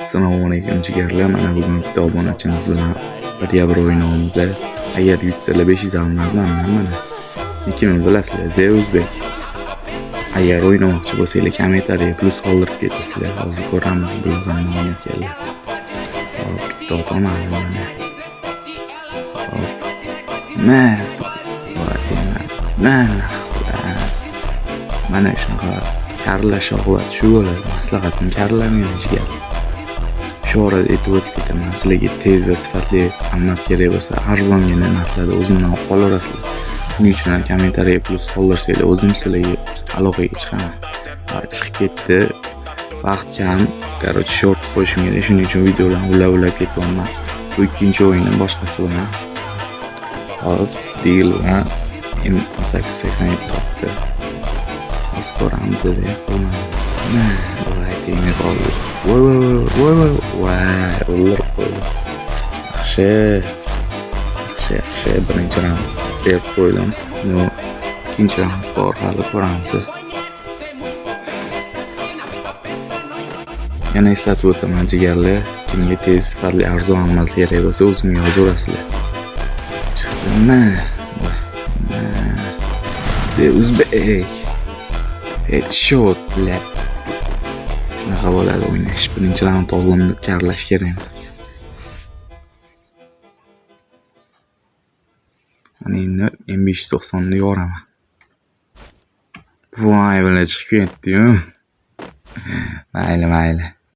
Assalomu alaykum jigarlar. Mana bugun bitta obunachimiz bilan bir o'ynaymiz. Agar yutsalar 500 alınadi mana. Ikimi bilasizlar, Z O'zbek. Agar o'ynamoqchi bo'lsanglar kommentariya plus qoldirib ketasizlar. Hozir ko'ramiz bulardan nima ekanlar. Hop, bitta otaman mana. Hop. Mana shunaqa karlash oqlat shu bo'ladi. Maslahatim karlamang jigar. Shu orada aytib o'tib ketaman. Sizlarga tez va sifatli almas kerak bo'lsa, arzongina narxlarda o'zimdan olib qolarasizlar. Shuning uchun ham kommentariya plus qoldirsanglar, o'zim sizlarga aloqaga chiqaman. Chiqib ketdi. Vaqt kam. Короче, short qo'yishim kerak. Shuning uchun videolarni ulab ketyapman. Bu ikkinchi o'yinim boshqasi bilan. Hop, deal bilan M1887 topdi. Biz ko'ramiz deb qo'yman. Voy, temir oldi. Voy, o'ldirib qo'ydi. Yaxshi, birinchi raund deb qo'ydim. No, ikkinchi raund bor, hali ko'ramiz. Yana eslatib o'taman jigarlar, kimga tez sifatli arzon almas kerak bo'lsa, o'zimga yozaverasizlar. Chiqdimi? Z O'zbek. Headshot bilan shunaqa bo'ladi o'ynash. Birinchi raund oldimni karlash kerak emas. Mana endi M590 ni yoraman. Voy, bilan chiqib ketdi-yu. Mayli.